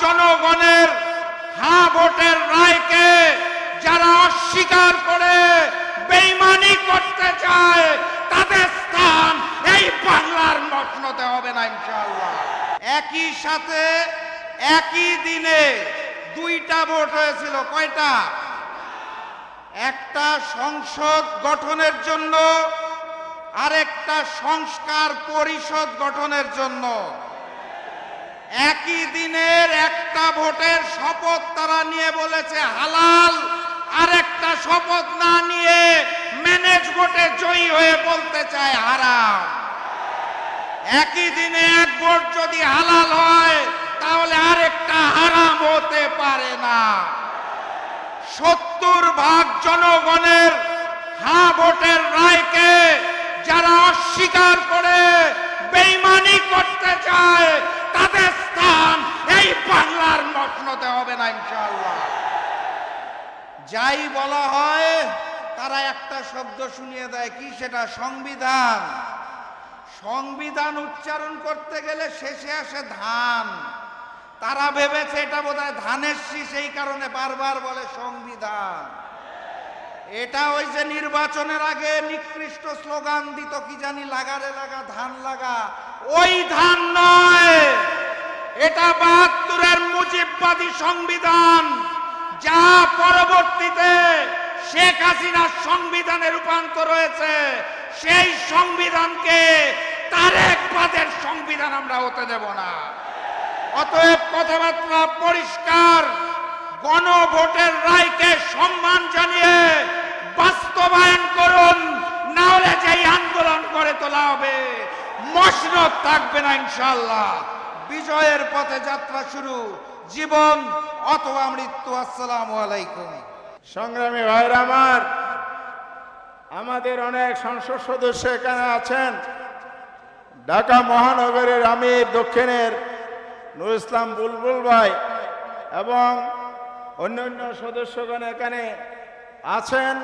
জনগণের হ্যাঁ ভোটের রায়কে যারা অস্বীকার করে বেঈমানি করতে চায় তাদের স্থান এই বাংলার মসনদে হবে না ইনশাআল্লাহ। একই সাথে একই দিনে দুইটা ভোট হয়েছিল। কয়টা? একটা সংসদ গঠনের জন্য, আরেকটা সংস্কার পরিষদ গঠনের জন্য। একই দিনের একটা ভোটের শপথ তারা নিয়ে বলেছে হালাল, আরেকটা শপথ না নিয়ে ম্যানেজ ভোটে জয়ী হয়ে বলতে চায় হারাম। একই দিনে এক ভোট যদি হালাল হয় তাহলে আরেকটা হারাম হতে পারে না। 70% জনগণের হ্যাঁ ভোটের রায়কে যারা অস্বীকার করে বেঈমানি করতে চায় তাদের স্থান এই বাংলার মসনদে হবে না ইনশাআল্লাহ। যাই বলা হয় তারা একটা শব্দ শুনিয়ে দেয়, কি সেটা? সংবিধান। সংবিধান উচ্চারণ করতে গেলে শেষে আসে ধান। তারা ভেবেছে এটা বোধহয় ধানের শীষ, এই কারণে বারবার বলে সংবিধান। এটা ওই যে নির্বাচনের আগে নিকৃষ্ট স্লোগান দিত, কি জানি, লাগারে লাগা ধান লাগা, ওই ধান নয়। এটা ৭২-এর মুজিববাদী সংবিধান, যা পরবর্তীতে শেখ হাসিনার সংবিধানে রূপান্তর হয়েছে। সেই সংবিধানকে তারেক বাদের সংবিধান আমরা হতে দেব না। অতএব কথাবার্তা পরিষ্কার, গণভোটের রায়কে সম্মান জানিয়ে বাস্তবায়ন করুন, না হলে যেই আন্দোলন করে তোলা হবে মসনদ থাকবে না ইনশাআল্লাহ। বিজয়ের পথে যাত্রা শুরু, জীবন অথবা মৃত্যু। আসসালামু আলাইকুম। সংগ্রামী ভাইরা আমার, আমাদের অনেক সংসদ সদস্য এখানে আছেন। ঢাকা মহানগরের আমির দক্ষিণের নুরুল ইসলাম বুলবুল ভাই এবং অন্যান্য সদস্যগণ এখানে আছেন।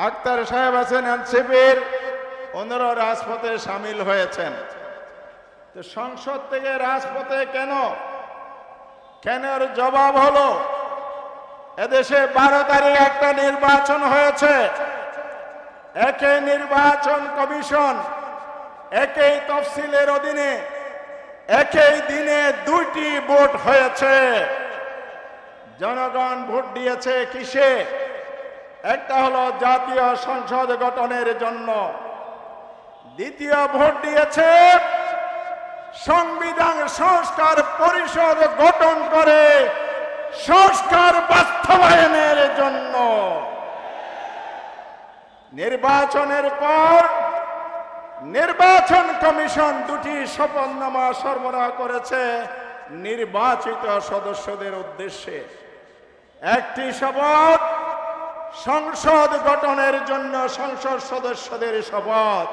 আক্তার সাহেব আছেন এনসিপির, ওনারা রাজপথে সামিল হয়েছেন। তো সংসদ থেকে রাজপথে কেন এর জবাব হলো, এদেশে 12 তারিখ একটা নির্বাচন হয়েছে। একই নির্বাচন কমিশন, একই তফসিলের অধীনে একই দিনে 2টি ভোট হয়েছে। জনগণ ভোট দিয়েছে কিসে? একটা হলো জাতীয় সংসদ গঠনের জন্য, দ্বিতীয় ভোট দিয়েছে সংবিধান সংস্কার পরিষদ গঠন করে সংস্কার বাস্তবায়নের জন্য। নির্বাচনের পর নির্বাচন কমিশন 2টি শপথনামা সরবরাহ করেছে নির্বাচিত সদস্যদের উদ্দেশ্যে। একটি শপথ সংসদ গঠনের জন্য সংসদ সদস্যদের শপথ,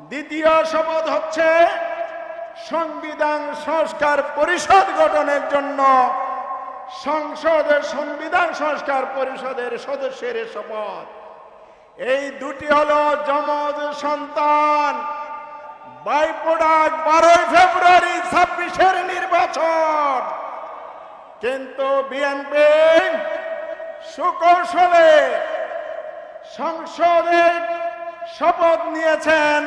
দ্বিতীয় শপথ হচ্ছে সংবিধান সংস্কার পরিষদ গঠনের জন্য সংবিধান সংস্কার পরিষদের সদস্যের শপথ। এই 2টি হলো যমজ সন্তান। বাইপোডাক 12 ফেব্রুয়ারি 26-এর নির্বাচন, কিন্তু বিএনপি সুকৌশলে সংসদে শপথ নিয়েছেন,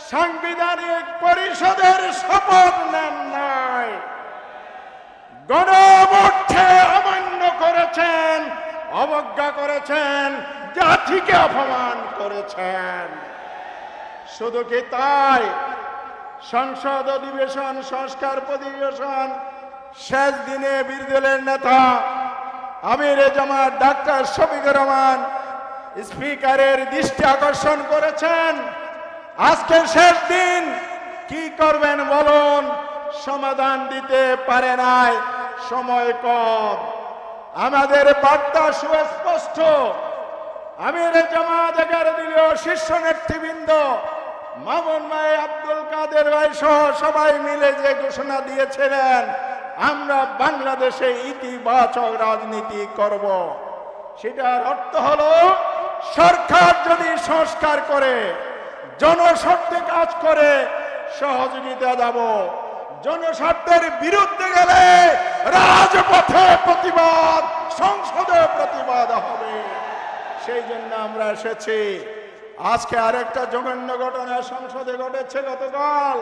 সাংবিধানিক পরিষদের শপথ নেন নাই। গণভোটকে অমান্য করেছেন, অবজ্ঞা করেছেন, জাতিকে অপমান করেছেন। শুধু কি তাই, সংসদ অধিবেশন সংস্কার অধিবেশন শেষ দিনে বিরোধী দলের নেতা আমির জামাত ডাক্তার শফিকুর রহমান স্পিকারের দৃষ্টি আকর্ষণ করেছেন, আজকে শেষ দিন, কি করবেন বলুন? সমাধান দিতে পারে নাই, সময় কম। আমাদের বার্তা সুস্পষ্ট। আমির জামাত 11 দলীয় শীর্ষ নেতৃবৃন্দ মামুন ভাই, আব্দুল কাদের ভাই সহ সবাই মিলে যে ঘোষণা দিয়েছিলেন, আমরা বাংলাদেশে ইতিবাচক রাজনীতি করব, সেটার অর্থ হলো সরকার যদি সংস্কার করে, জনস্বার্থে কাজ করে, সহযোগিতা দেব। জনস্বার্থের বিরুদ্ধে গেলে রাজপথে প্রতিবাদ, সংসদে প্রতিবাদ হবে। সেই জন্য আমরা এসেছি। আজকে আরেকটা জঘন্য ঘটনা সংসদে ঘটেছে। গতকাল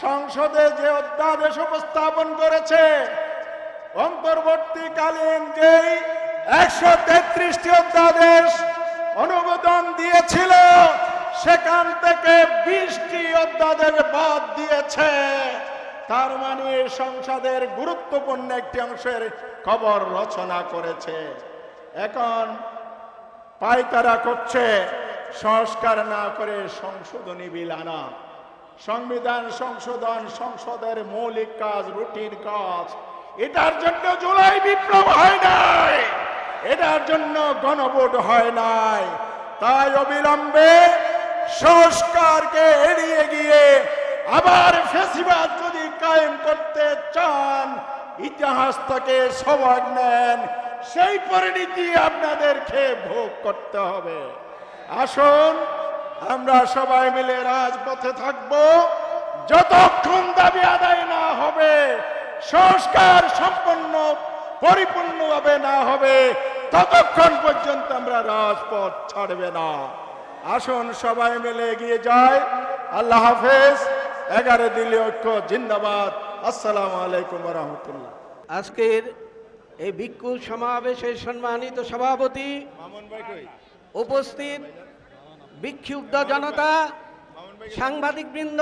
সংসদে যে অধ্যাদেশ উপস্থাপন করেছে, অন্তর্বর্তীকালীন যেই 133টি অধ্যাদেশ অনুমোদন দিয়েছিল, সেখান থেকে 20টি অধ্যাদেশ বাদ দিয়েছে। তার মানে সংসদের গুরুত্বপূর্ণ একটি অংশের খবর রচনা করেছে। এখন পায়তারা করছে সংস্কার না করে সংশোধনী বিল আনা। সংবিধান সংশোধন সংসদের মৌলিক কাজ, রুটিন কাজ। এটার জন্য জুলাই বিপ্লব হয় নাই, এটার জন্য গণভোট হয় নাই। তাই অবিলম্বে সংস্কারকে এড়িয়ে গিয়ে আবার ফ্যাসিবাদ যদি কায়েম করতে চান, ইতিহাস থেকে সবক নেন, সেই পরিণতি আপনাদেরকে ভোগ করতে হবে। আসুন আমরা সবাই মিলে রাজপথে থাকব। যতক্ষণ দাবি আদায় না হবে, সংস্কার সম্পন্ন পরিপূর্ণভাবে না হবে, ততক্ষণ পর্যন্ত আমরা রাজপথ ছাড়বে না। আসুন সবাই মিলে এগিয়ে যায়। আল্লাহ হাফেজ। 11 দলীয় ঐক্য জিন্দাবাদ। আসসালামু আলাইকুম ওয়া রাহমাতুল্লাহ। আজকের এই ভিক্ষু সমাবেশের সম্মানিত সভাপতি, উপস্থিত বিক্ষুব্ধ জনতা, সাংবাদিকবৃন্দ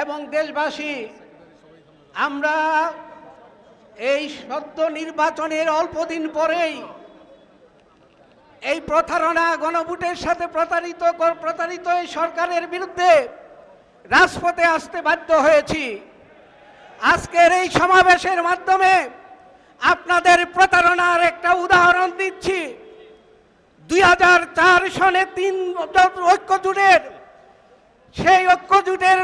এবং দেশবাসী, আমরা এই সদ্য নির্বাচনের অল্প দিন পরেই এই প্রতারণা, গণভোটের সাথে প্রতারিত এই সরকারের বিরুদ্ধে রাজপথে আসতে বাধ্য হয়েছি। আজকের এই সমাবেশের মাধ্যমে আপনাদের প্রতারণার একটা উদাহরণ দিচ্ছি। 2004 সনে 3 ঐক্যজোটের, সেই ঐক্যজোটের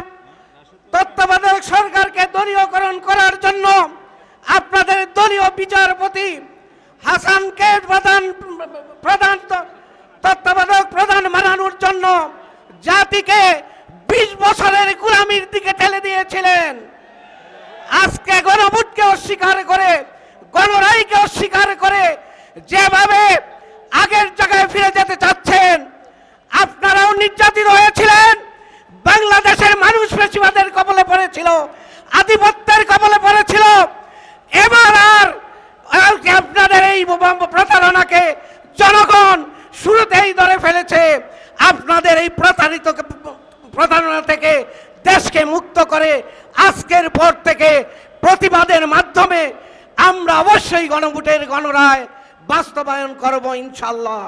তত্ত্বাবধায়ক সরকারকে দলীয়করণ করার জন্য আপনাদের দলীয় বিচারপতি হাসানকে প্রধান তত্ত্বাবধায়ক প্রধান বানানোর জন্য জাতিকে 20 বছরের গোলামির দিকে ঠেলে দিয়েছিলেন। আজকে গণভোটকে অস্বীকার করে, গণরায়কে অস্বীকার করে যেভাবে আগের জায়গায় ফিরে যেতে চাচ্ছেন, আপনারাও নির্যাতিত হয়েছিলেন। বাংলাদেশের মানুষ ফ্যাসিবাদের কবলে পড়েছিল, আধিপত্যের কবলে পড়েছিল। এবার আর আপনাদের এই প্রতারণাকে জনগণ শুরুতেই ধরে ফেলেছে। আপনাদের এই প্রতারণা থেকে দেশকে মুক্ত করে আজকের পর থেকে প্রতিবাদের মাধ্যমে আমরা অবশ্যই গণভোটের গণরায় বাস্তবায়ন করব ইনশাআল্লাহ।